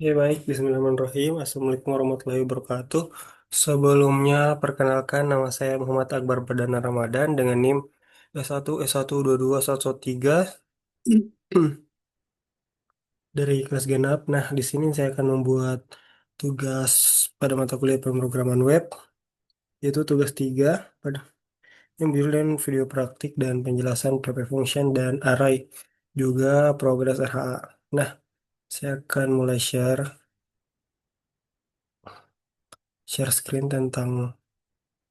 Ya baik, Bismillahirrahmanirrahim. Assalamualaikum warahmatullahi wabarakatuh. Sebelumnya, perkenalkan nama saya Muhammad Akbar Perdana Ramadan dengan NIM S1, S122, 123 dari kelas genap. Nah, di sini saya akan membuat tugas pada mata kuliah pemrograman web, yaitu tugas 3 pada yang berjudul video praktik dan penjelasan PP function dan array, juga progres RHA. Nah, saya akan mulai share screen tentang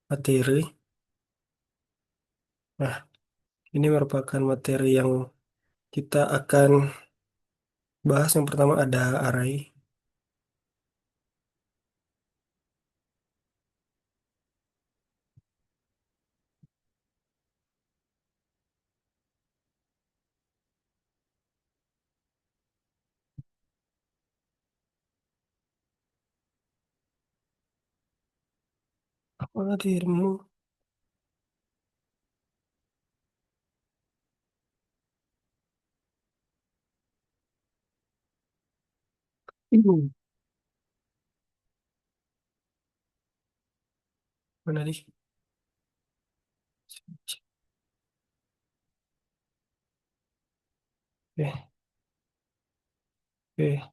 materi. Nah, ini merupakan materi yang kita akan bahas. Yang pertama ada array. Apa dirimu? Hmm. Mana di? Oke, oke.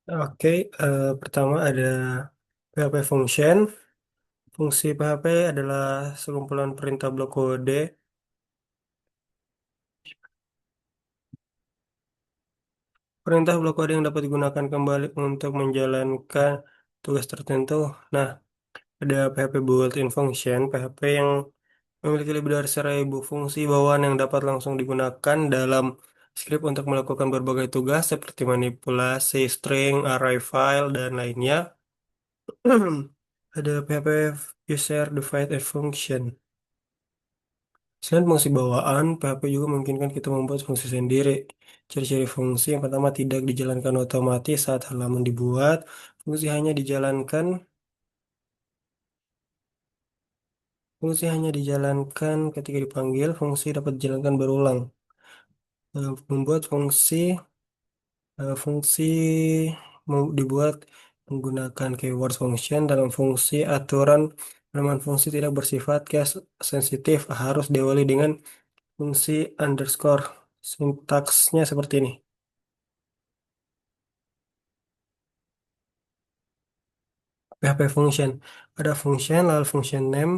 Oke, pertama ada PHP function. Fungsi PHP adalah sekumpulan perintah blok kode. Perintah blok kode yang dapat digunakan kembali untuk menjalankan tugas tertentu. Nah, ada PHP built-in function, PHP yang memiliki lebih dari 1.000 fungsi bawaan yang dapat langsung digunakan dalam script untuk melakukan berbagai tugas seperti manipulasi string, array file, dan lainnya. Ada PHP user defined function. Selain fungsi bawaan, PHP juga memungkinkan kita membuat fungsi sendiri. Ciri-ciri fungsi yang pertama tidak dijalankan otomatis saat halaman dibuat. Fungsi hanya dijalankan, fungsi hanya dijalankan ketika dipanggil. Fungsi dapat dijalankan berulang. Membuat fungsi dibuat menggunakan keyword function dalam fungsi aturan penamaan fungsi tidak bersifat case sensitif harus diawali dengan fungsi underscore. Sintaksnya seperti ini. PHP function. Ada function lalu function name.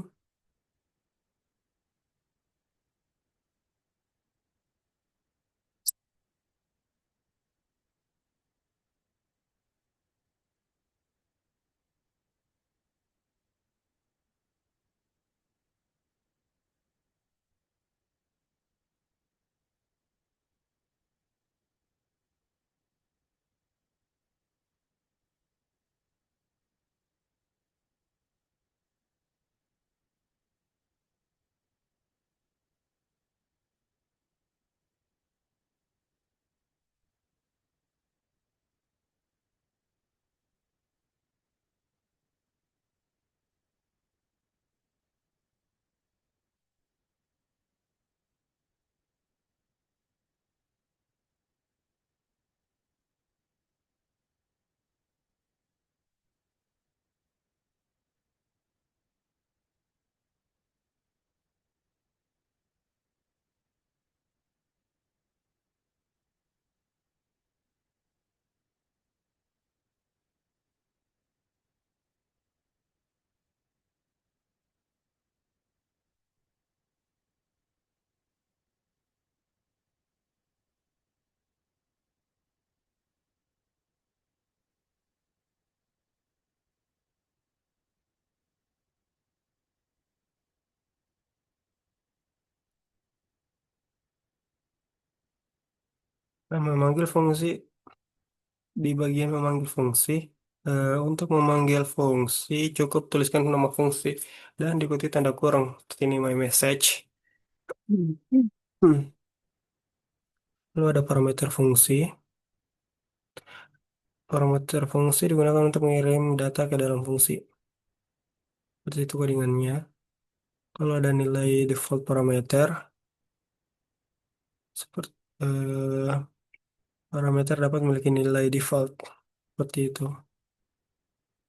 Nah, memanggil fungsi di bagian memanggil fungsi. Untuk memanggil fungsi, cukup tuliskan nama fungsi dan diikuti tanda kurung. Seperti ini my message. Hmm. Lalu ada parameter fungsi. Parameter fungsi digunakan untuk mengirim data ke dalam fungsi. Seperti itu codingannya. Kalau ada nilai default parameter, seperti parameter dapat memiliki nilai default. Seperti itu.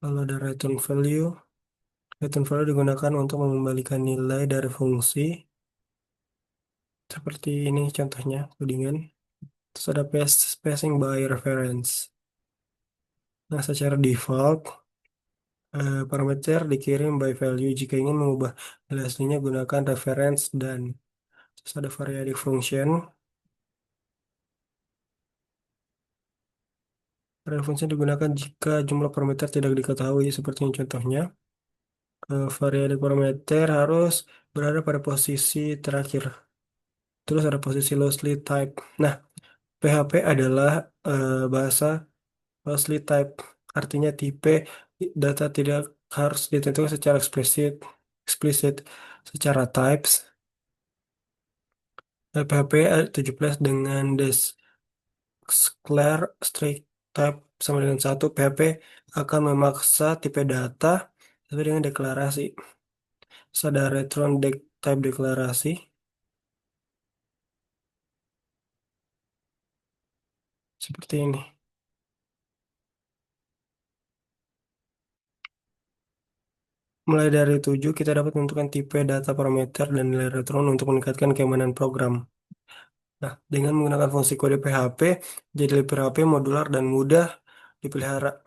Lalu ada return value. Return value digunakan untuk mengembalikan nilai dari fungsi. Seperti ini contohnya, codingan. Terus ada spacing by reference. Nah, secara default, parameter dikirim by value. Jika ingin mengubah nilai aslinya, gunakan reference dan terus ada variadic function. Variadic function digunakan jika jumlah parameter tidak diketahui, seperti yang contohnya. Variadic parameter harus berada pada posisi terakhir. Terus ada posisi loosely type. Nah, PHP adalah bahasa loosely type, artinya tipe data tidak harus ditentukan secara eksplisit secara types. PHP 17 dengan declare strict type sama dengan satu. PHP akan memaksa tipe data sesuai dengan deklarasi. Terus ada return type deklarasi seperti ini. Mulai dari 7, kita dapat menentukan tipe data parameter dan nilai return untuk meningkatkan keamanan program. Nah, dengan menggunakan fungsi kode PHP, jadi lebih PHP modular dan mudah dipelihara.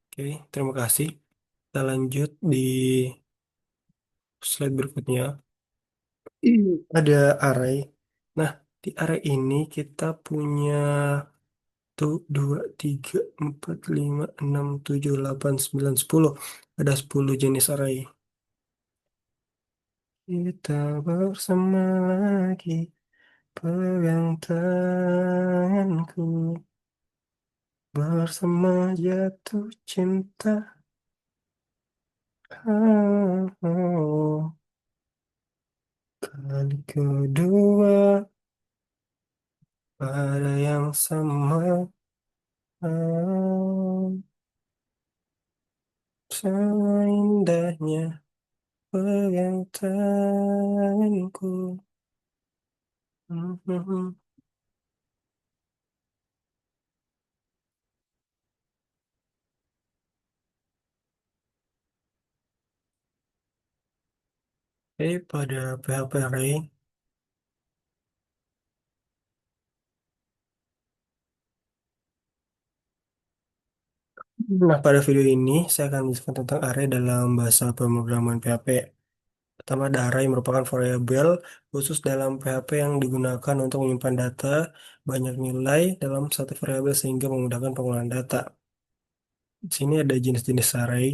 Oke, terima kasih. Kita lanjut di slide berikutnya. Ada array. Nah, di array ini kita punya tuh 2, 3, 4, 5, 6, 7, 8, 9, 10. Ada 10 jenis array. Kita bersama lagi, pegang tanganku, bersama jatuh cinta. Oh, oh. Kali kedua pada yang sama. Oh, sama indahnya pegang tanganku. Mhm. Pada PHP Array. Nah, pada video ini saya akan menjelaskan tentang array dalam bahasa pemrograman PHP. Pertama, ada array merupakan variabel khusus dalam PHP yang digunakan untuk menyimpan data banyak nilai dalam satu variabel sehingga memudahkan pengolahan data. Di sini ada jenis-jenis array.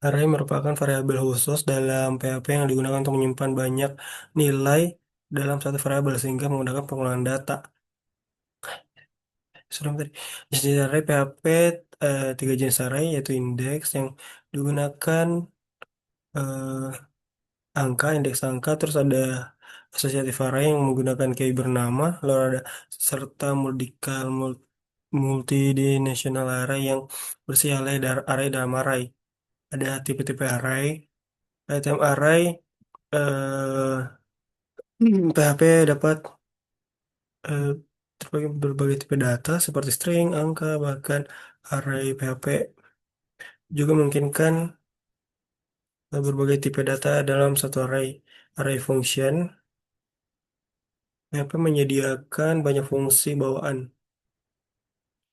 Array merupakan variabel khusus dalam PHP yang digunakan untuk menyimpan banyak nilai dalam satu variabel sehingga memudahkan pengolahan data. Sudah tadi. Jenis array PHP, tiga jenis array yaitu indeks yang digunakan eh, angka, indeks angka, terus ada associative array yang menggunakan key bernama, lalu ada serta multidimensional array yang bersih array dalam array. Ada tipe-tipe array, item array, PHP dapat eh, terbagi berbagai tipe data seperti string, angka, bahkan array PHP juga memungkinkan berbagai tipe data dalam satu array. Array function, PHP menyediakan banyak fungsi bawaan.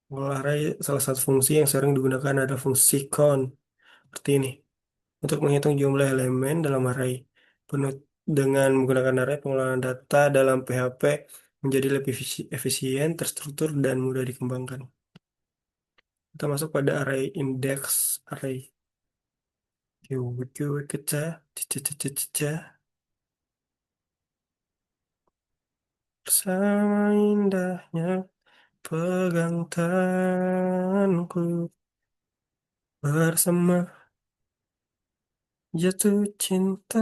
Kalau array, salah satu fungsi yang sering digunakan ada fungsi count, seperti ini. Untuk menghitung jumlah elemen dalam array. Dengan menggunakan array, pengolahan data dalam PHP menjadi lebih efisien, terstruktur, dan mudah dikembangkan. Kita masuk pada array index array. Yuk, kita, Sama indahnya pegang tanganku bersama jatuh cinta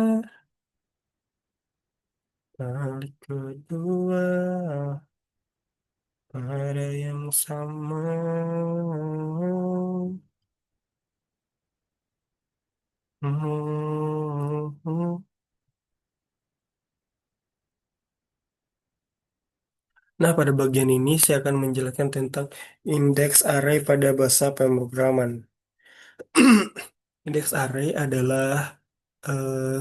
kali kedua pada yang sama. Nah, pada bagian ini saya akan menjelaskan tentang indeks array pada bahasa pemrograman. Indeks array adalah eh,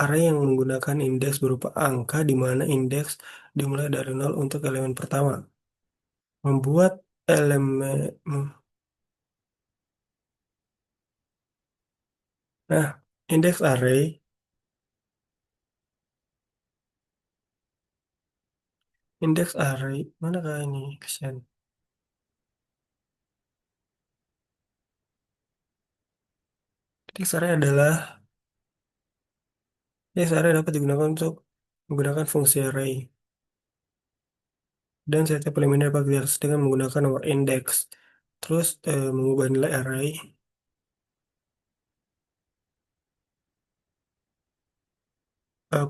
array yang menggunakan indeks berupa angka di mana indeks dimulai dari nol untuk elemen pertama. Membuat elemen Nah, indeks array mana kah ini kesian. Indeks array dapat digunakan untuk menggunakan fungsi array dan setiap elemen dapat diakses dengan menggunakan nomor indeks. Terus mengubah nilai array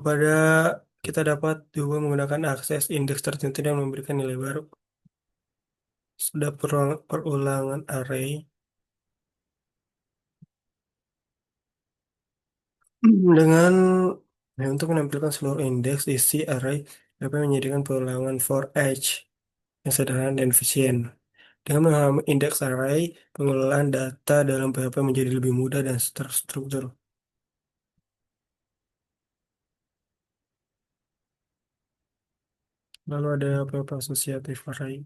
pada kita dapat juga menggunakan akses indeks tertentu dan memberikan nilai baru. Sudah perulangan array dengan untuk menampilkan seluruh indeks isi array dapat menyediakan perulangan for each yang sederhana dan efisien. Dengan memahami indeks array, pengelolaan data dalam PHP menjadi lebih mudah dan terstruktur. Lalu ada PHP asosiatif array.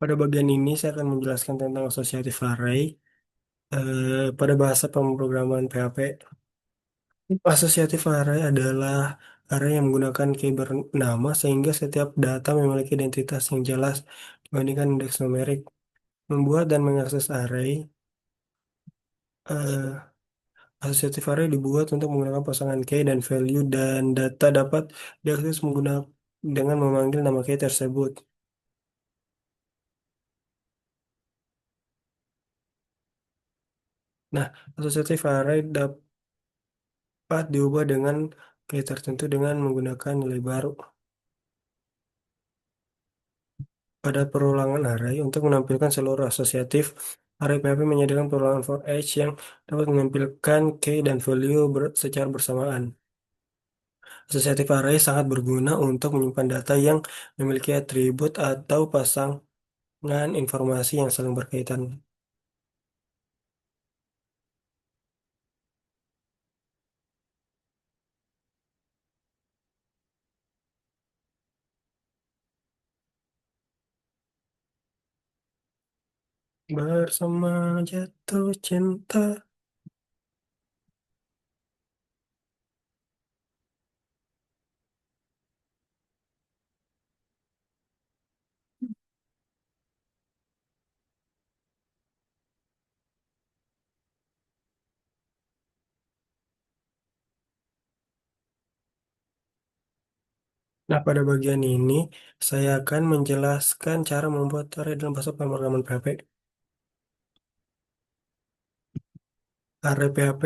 Pada bagian ini saya akan menjelaskan tentang associative array pada bahasa pemrograman PHP. Associative array adalah array yang menggunakan key bernama sehingga setiap data memiliki identitas yang jelas dibandingkan indeks numerik. Membuat dan mengakses array, eh, associative array dibuat untuk menggunakan pasangan key dan value dan data dapat diakses menggunakan dengan memanggil nama key tersebut. Nah, associative array dapat diubah dengan key tertentu dengan menggunakan nilai baru. Pada perulangan array, untuk menampilkan seluruh asosiatif, array PHP menyediakan perulangan for each yang dapat menampilkan key dan value secara bersamaan. Associative array sangat berguna untuk menyimpan data yang memiliki atribut atau pasangan informasi yang saling berkaitan. Bersama jatuh cinta. Nah, pada bagian ini saya akan menjelaskan cara membuat array dalam bahasa pemrograman PHP. Array PHP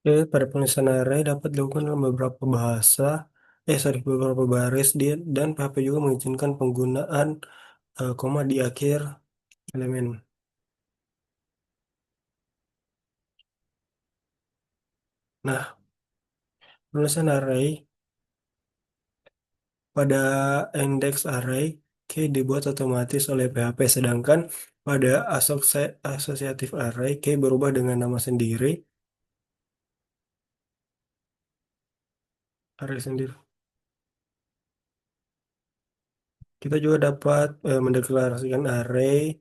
Pada penulisan array dapat dilakukan dalam beberapa bahasa, beberapa baris dia dan PHP juga mengizinkan penggunaan koma di akhir elemen. Nah, penulisan array pada index array key dibuat otomatis oleh PHP, sedangkan pada associative array key berubah dengan nama sendiri, array sendiri. Kita juga dapat mendeklarasikan array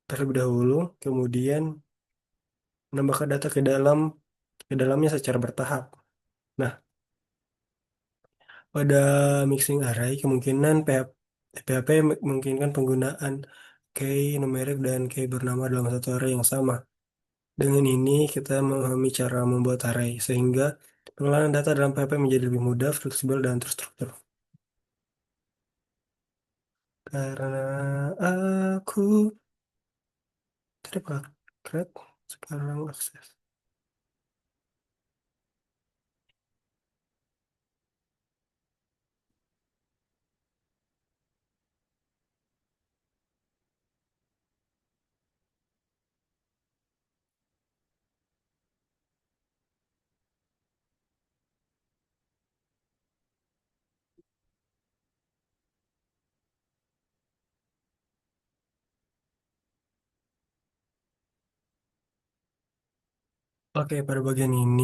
terlebih dahulu, kemudian menambahkan data ke dalamnya secara bertahap. Nah, pada mixing array kemungkinan PHP memungkinkan penggunaan key numerik dan key bernama dalam satu array yang sama. Dengan ini kita memahami cara membuat array sehingga pengelolaan data dalam PHP menjadi lebih mudah, fleksibel, dan terstruktur. Karena aku tadi paket sekarang akses. Oke, pada bagian ini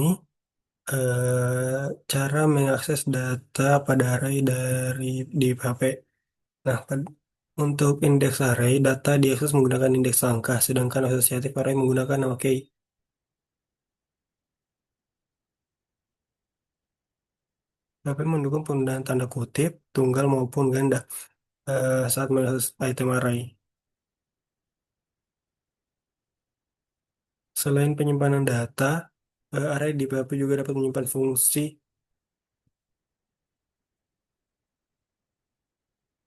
cara mengakses data pada array di PHP. Nah, untuk indeks array, data diakses menggunakan indeks angka, sedangkan asosiatif array menggunakan nama key. PHP mendukung penggunaan tanda kutip, tunggal maupun ganda saat mengakses item array. Selain penyimpanan data, array di PHP juga dapat menyimpan fungsi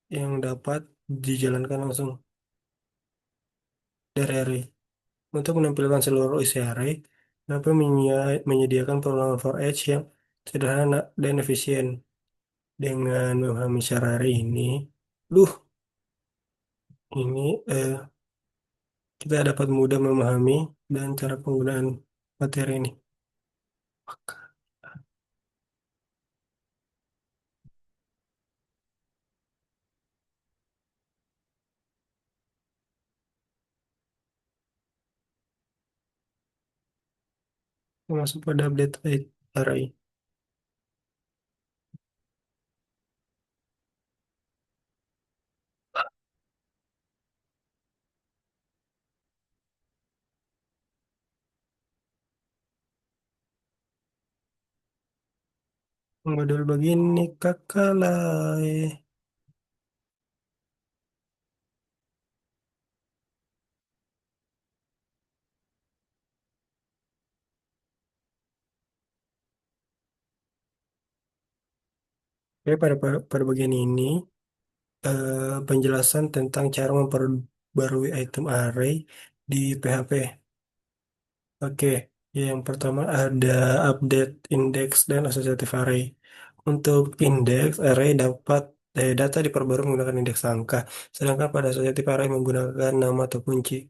yang dapat dijalankan langsung dari array. Untuk menampilkan seluruh isi array, PHP menyediakan perulangan for each yang sederhana dan efisien. Dengan memahami cara array ini, duh, ini kita dapat mudah memahami dan cara penggunaan materi ini. Masuk pada update array. Model begini kakak lai. Oke, pada bagian ini penjelasan tentang cara memperbarui item array di PHP. Oke, yang pertama ada update index dan associative array. Untuk index array dapat data diperbarui menggunakan indeks angka, sedangkan pada associative array menggunakan nama atau kunci.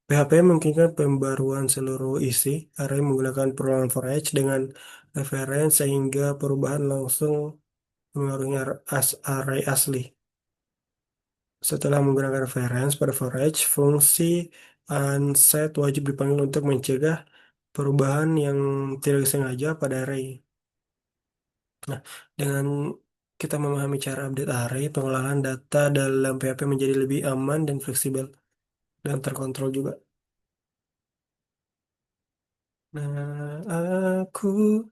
PHP memungkinkan pembaruan seluruh isi array menggunakan perulangan for each dengan reference sehingga perubahan langsung mempengaruhi array asli. Setelah menggunakan reference pada for each, fungsi unset wajib dipanggil untuk mencegah perubahan yang tidak disengaja pada array. Nah, dengan kita memahami cara update array, pengelolaan data dalam PHP menjadi lebih aman dan fleksibel dan terkontrol juga. Nah, aku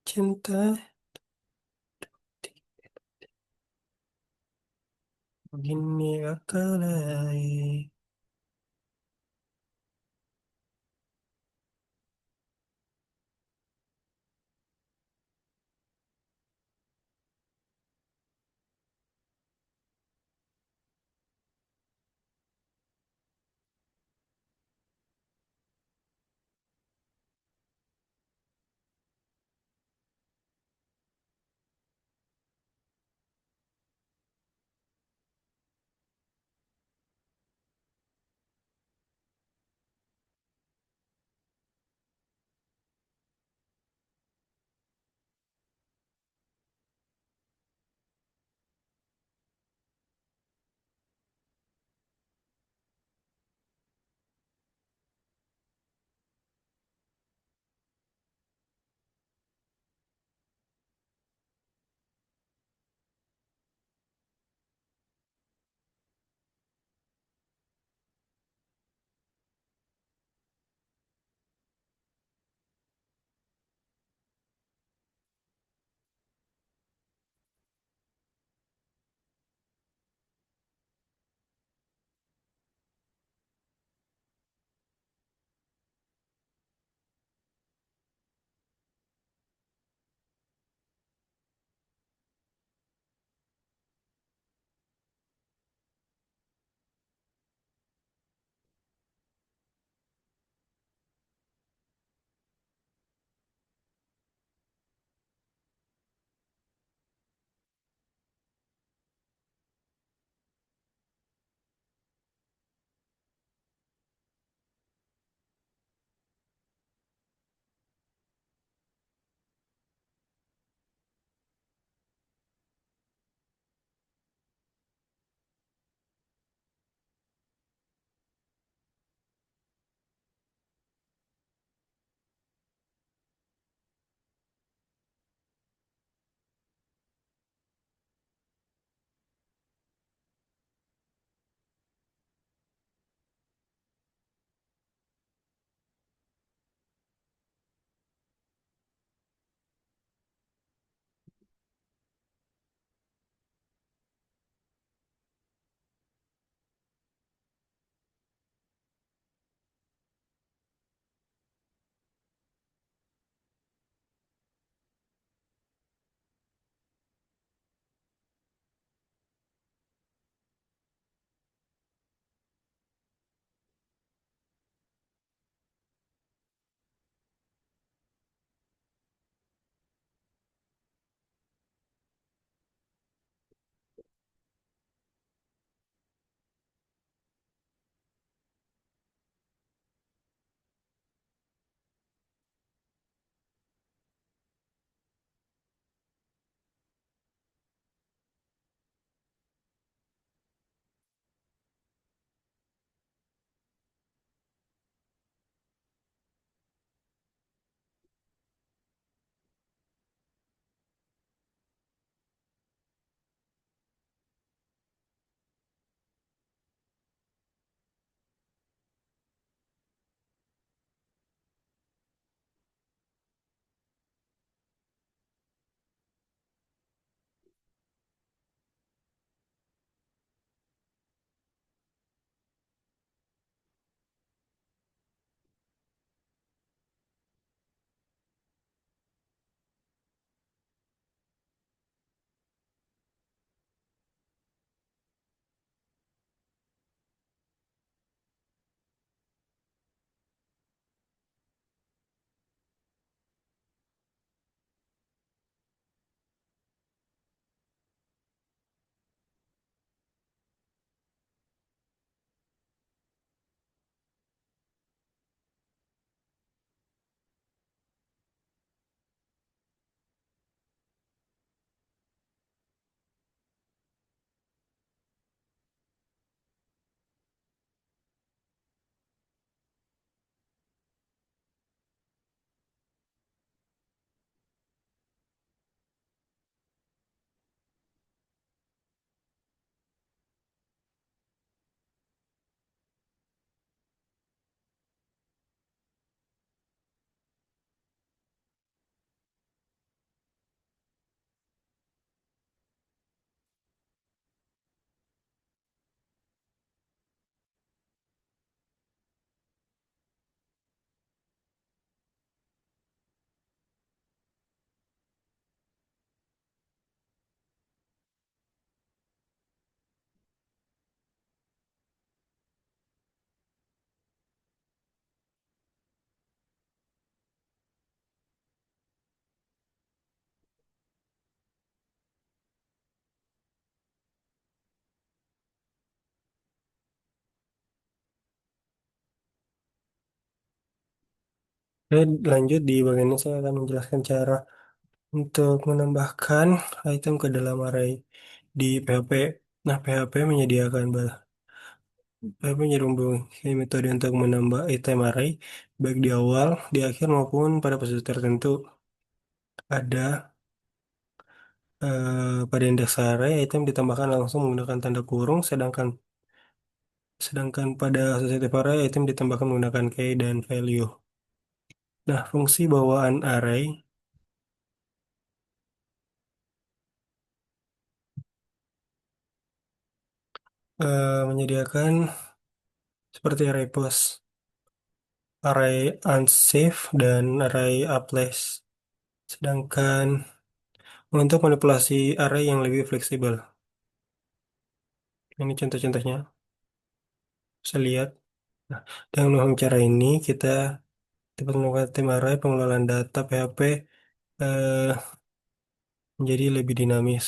cinta begini akalai. Dan lanjut di bagian ini saya akan menjelaskan cara untuk menambahkan item ke dalam array di PHP. Nah, PHP menyediakan PHP menyediakan metode untuk menambah item array baik di awal, di akhir maupun pada posisi tertentu. Ada pada indeks array item ditambahkan langsung menggunakan tanda kurung, sedangkan pada associative array item ditambahkan menggunakan key dan value. Nah, fungsi bawaan array menyediakan seperti array post, array unsafe, dan array uplace. Sedangkan untuk manipulasi array yang lebih fleksibel, ini contoh-contohnya, bisa lihat. Nah, dengan melakukan cara ini kita dapat melakukan tim array pengelolaan data PHP eh, menjadi lebih dinamis.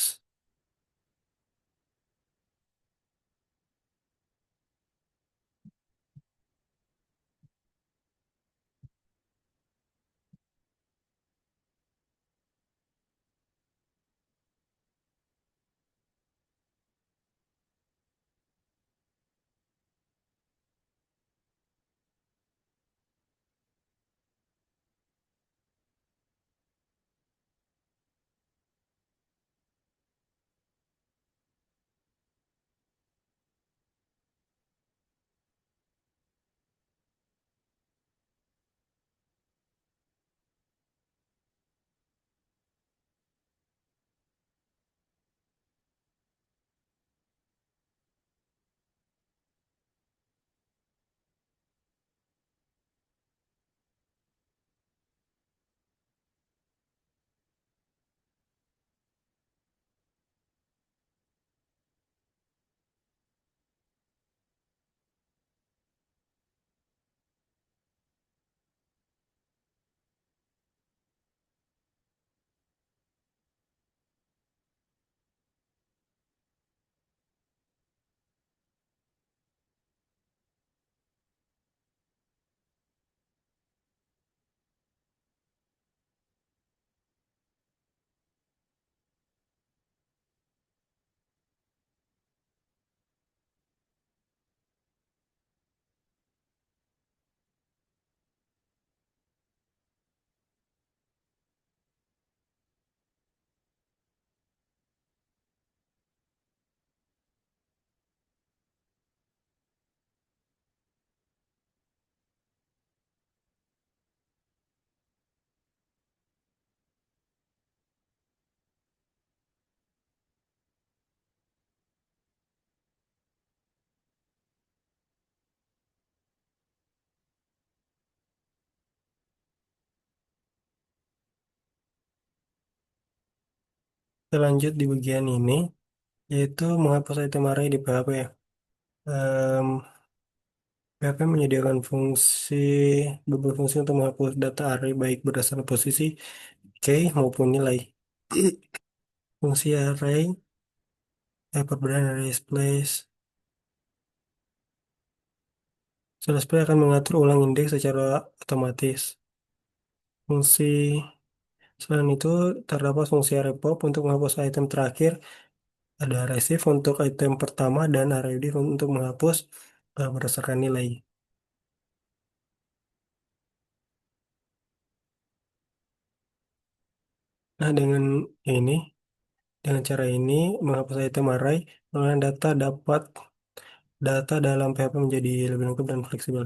Kita lanjut di bagian ini, yaitu menghapus item array di PHP. PHP menyediakan beberapa fungsi untuk menghapus data array baik berdasarkan posisi, key, maupun nilai. Fungsi array, perbedaan array place. Display akan mengatur ulang indeks secara otomatis. Fungsi Selain itu, terdapat fungsi array pop untuk menghapus item terakhir. Ada receive untuk item pertama dan array div untuk menghapus berdasarkan nilai. Nah, ini, dengan cara ini, menghapus item array, pengelolaan data dalam PHP menjadi lebih lengkap dan fleksibel.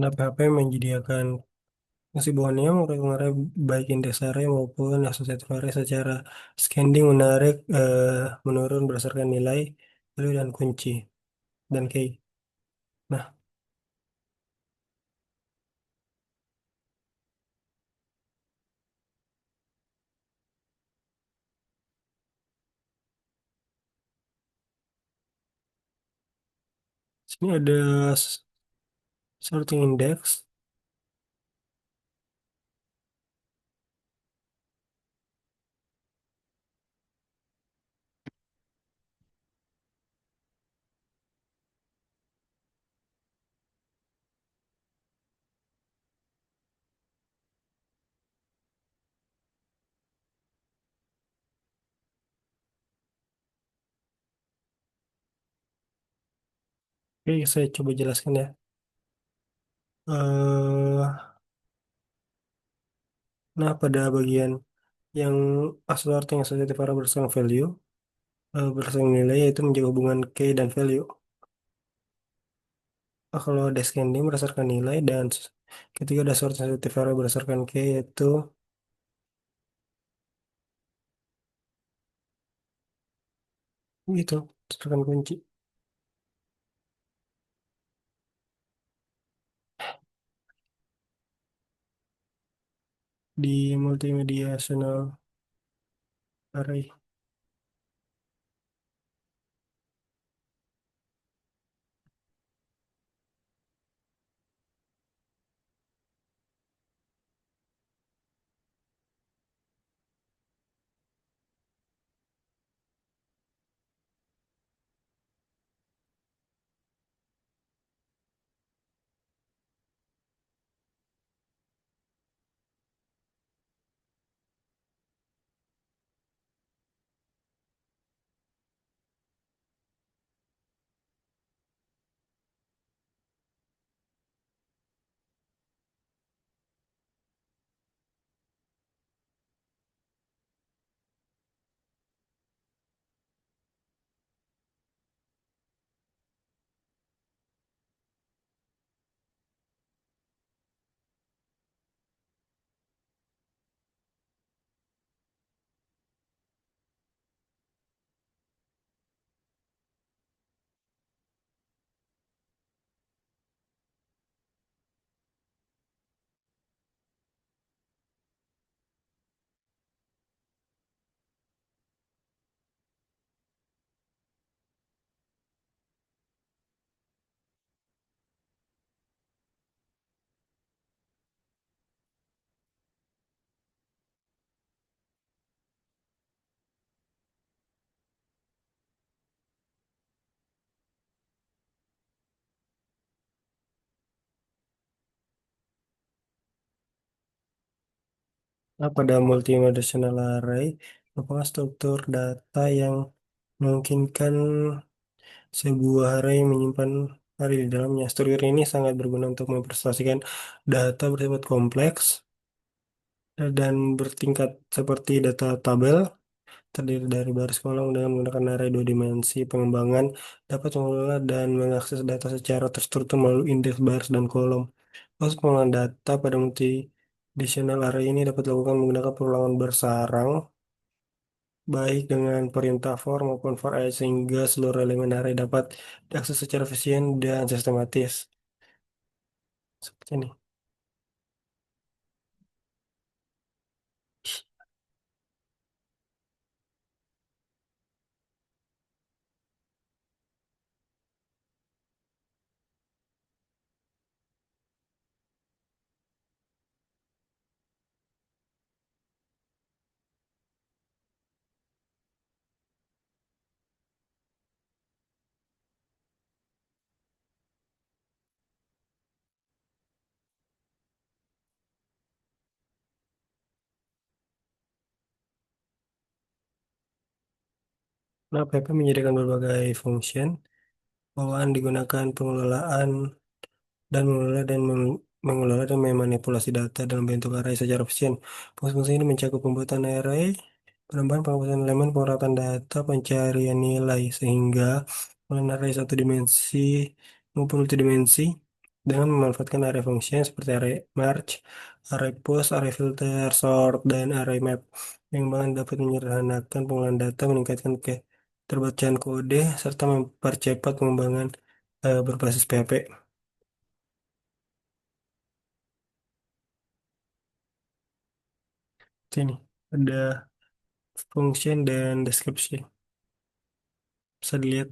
Nah, PHP menyediakan fungsi bawahnya mengenai baik indeks array maupun associative array secara scanning menurun berdasarkan nilai, value, dan kunci, dan key. Nah, sini ada sorting index. Oke, saya coba jelaskan ya. eh nah, pada bagian yang asal sorting associative array berdasarkan value, berdasarkan nilai, yaitu menjaga hubungan key dan value. Kalau ada scanning berdasarkan nilai, dan ketika ada sorting associative array berdasarkan key, yaitu itu berdasarkan kunci. Di multidimensional array. Nah, pada multidimensional array merupakan struktur data yang memungkinkan sebuah array menyimpan array di dalamnya. Struktur ini sangat berguna untuk mempresentasikan data bersifat kompleks dan bertingkat seperti data tabel terdiri dari baris kolom dengan menggunakan array dua dimensi. Pengembangan dapat mengelola dan mengakses data secara terstruktur melalui indeks baris dan kolom. Proses pengelolaan data pada multidimensional array ini dapat dilakukan menggunakan pengulangan bersarang, baik dengan perintah for maupun for i, sehingga seluruh elemen array dapat diakses secara efisien dan sistematis. Seperti ini. Nah, PP menyediakan berbagai function bawaan digunakan pengelolaan mengelola dan memanipulasi data dalam bentuk array secara efisien. Fungsi-fungsi ini mencakup pembuatan array, penambahan penghapuskan elemen, pengerakan data, pencarian nilai, sehingga pengelolaan array satu dimensi maupun multidimensi dengan memanfaatkan array function seperti array merge, array post, array filter, sort, dan array map. Pengembangan dapat menyederhanakan pengolahan data, meningkatkan keterbacaan kode, serta mempercepat pengembangan berbasis PHP. Sini ada function dan description. Bisa dilihat.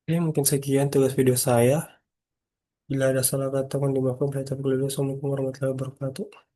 Oke, mungkin sekian tugas video saya. Bila ada salah kata mohon dimaafkan. Saya ucapkan dulu. Assalamualaikum warahmatullahi wabarakatuh.